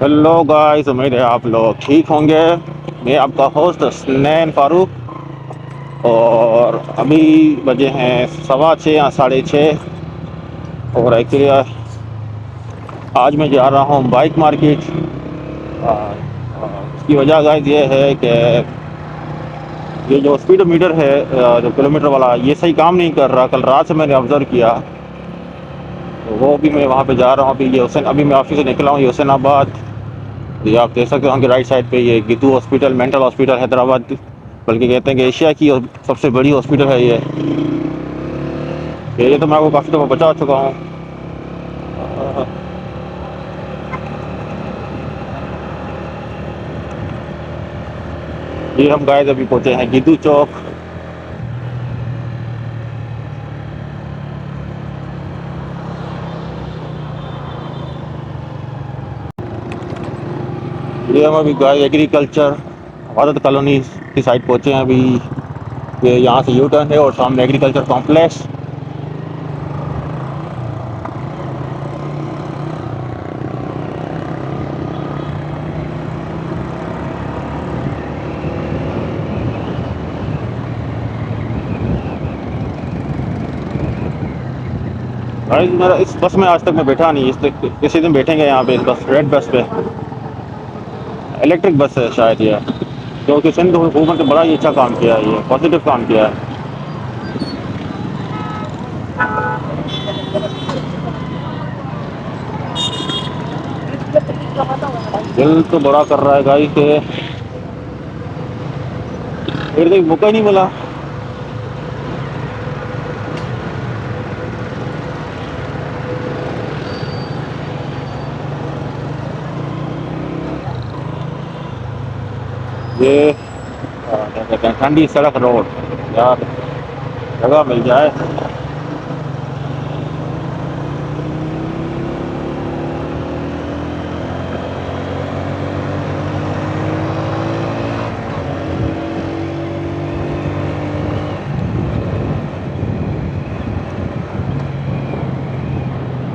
Hello guys, उम्मीद है आप लोग ठीक होंगे। मैं आपका होस्ट हसनैन फ़ारूक। और अभी बजे हैं 6:15 या 6:30। और एक्चुअली आज मैं जा रहा हूँ बाइक मार्केट। इसकी वजह गाइस ये है कि ये जो स्पीडोमीटर है, जो किलोमीटर वाला, ये सही काम नहीं कर रहा। कल रात से मैंने ऑब्ज़र्व किया, तो वो भी मैं वहाँ पे जा रहा हूँ। अभी मैं ऑफिस से निकला हूँ, ये हुसैनाबाद। ये आप देख सकते हो कि राइट साइड पे ये Geetu hospital, mental hospital Hyderabad, बल्कि कहते हैं कि एशिया की सबसे बड़ी हॉस्पिटल है ये तो मैं आपको काफ़ी दफ़ा बता चुका हूँ। ये हम गाइस अभी पहुँचे हैं गीतू चौक। ये हम अभी गाइस एग्रीकल्चर भारत कॉलोनी की साइड पहुँचे हैं अभी। ये यहाँ से यू टर्न है और सामने एग्रीकल्चर कॉम्प्लेक्स। गाइस मेरा इस बस में आज तक मैं बैठा नहीं, इसी दिन बैठेंगे यहाँ पे, इस बस रेड बस पे। इलेक्ट्रिक बस है शायद ये, क्योंकि सिंध हुकूमत ने बड़ा ही अच्छा काम किया है, ये पॉजिटिव काम किया है। दिल तो बड़ा कर रहा है गाइस के फिर तक मौका ही नहीं मिला। ये क्या कहते हैं, ठंडी सड़क रोड। यार जगह मिल जाए।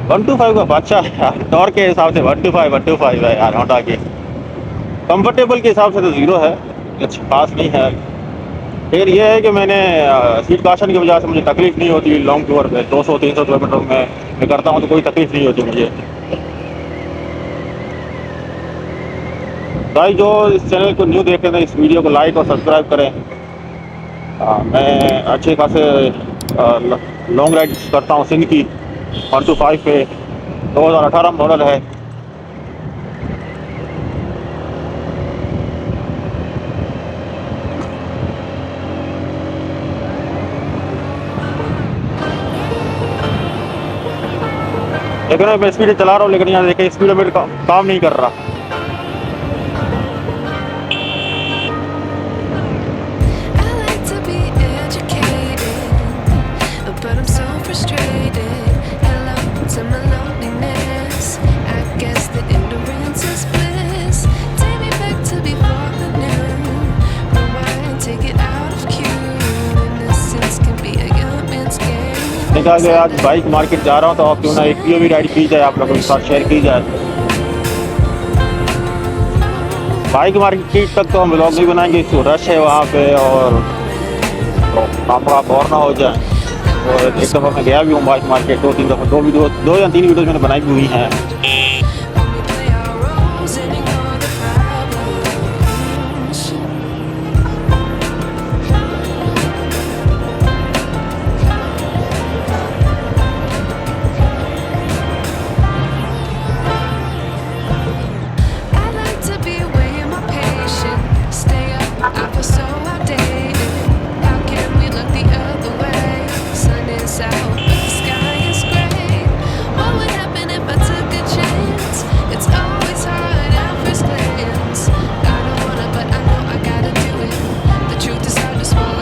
125 का बादशाह है यार। टॉर के हिसाब से 125 है यार होंडा की। कंफर्टेबल के हिसाब से तो ज़ीरो है, अच्छा खास नहीं है। फिर ये है कि मैंने सीट काशन की वजह से मुझे तकलीफ़ नहीं होती लॉन्ग टूर पे। 200-300 किलोमीटर में मैं करता हूँ तो कोई तकलीफ़ नहीं होती मुझे। भाई जो इस चैनल को न्यू देख रहे हैं, इस वीडियो को लाइक और सब्सक्राइब करें। मैं अच्छे खासे लॉन्ग राइड करता हूँ सिंध की 125 पे। 2018 मॉडल है। लेकिन मैं स्पीड चला रहा हूँ, लेकिन यहाँ देखिए स्पीडोमीटर काम नहीं कर रहा। निकाल के आज बाइक मार्केट जा रहा हूँ, तो क्यों ना एक POV राइड की जाए, आप लोगों के साथ शेयर की जाए। बाइक मार्केट तक तो हम ब्लॉग नहीं बनाएंगे, इसको रश है वहाँ पे, और तो आप और ना हो जाए। और एक दफ़ा मैं गया भी हूँ बाइक मार्केट, 2-3 दफ़ा, 2 या 3 वीडियोज़ मैंने बनाई भी हुई हैं।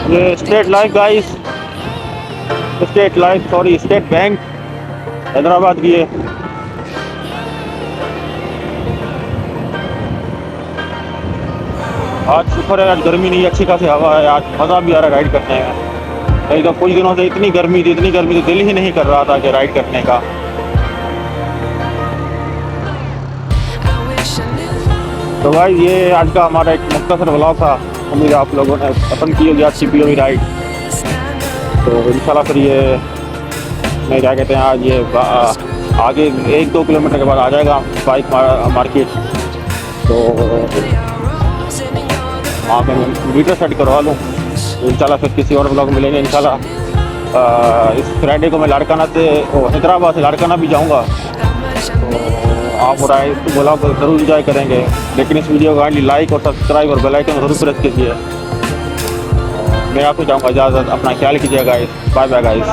ये state life guys, state bank Hyderabad की है। आज शुक्र है, आज गर्मी नहीं, अच्छी खासी हवा है, आज मज़ा भी आ रहा है राइड करने में। नहीं तो कुछ दिनों से इतनी गर्मी थी तो दिल ही नहीं कर रहा था कि राइड करने का। तो भाई ये आज का हमारा एक मुख्तसर व्लॉग था। उम्मीद आप लोगों ने पसंद की होगी आज की POV राइड। तो इंशाल्लाह फिर ये मैं क्या कहते हैं आज ये आगे 1-2 किलोमीटर के बाद आ जाएगा बाइक मार्केट। तो वहाँ पे मैं मीटर सेट करवा लूँ। तो इंशाल्लाह फिर किसी और व्लॉग मिलेंगे इंशाल्लाह। इस फ्राइडे को मैं लाड़काना से हैदराबाद से लाड़काना भी जाऊँगा। तो आप और आए इस व्लॉग को ज़रूर इंजॉय करेंगे, लेकिन इस वीडियो को काइंडली लाइक और सब्सक्राइब और बेल आइकन ज़रूर प्रेस कीजिए। मैं आपको चाहूँगा इजाज़त, अपना ख्याल कीजिएगा गाइस। Bye bye guys.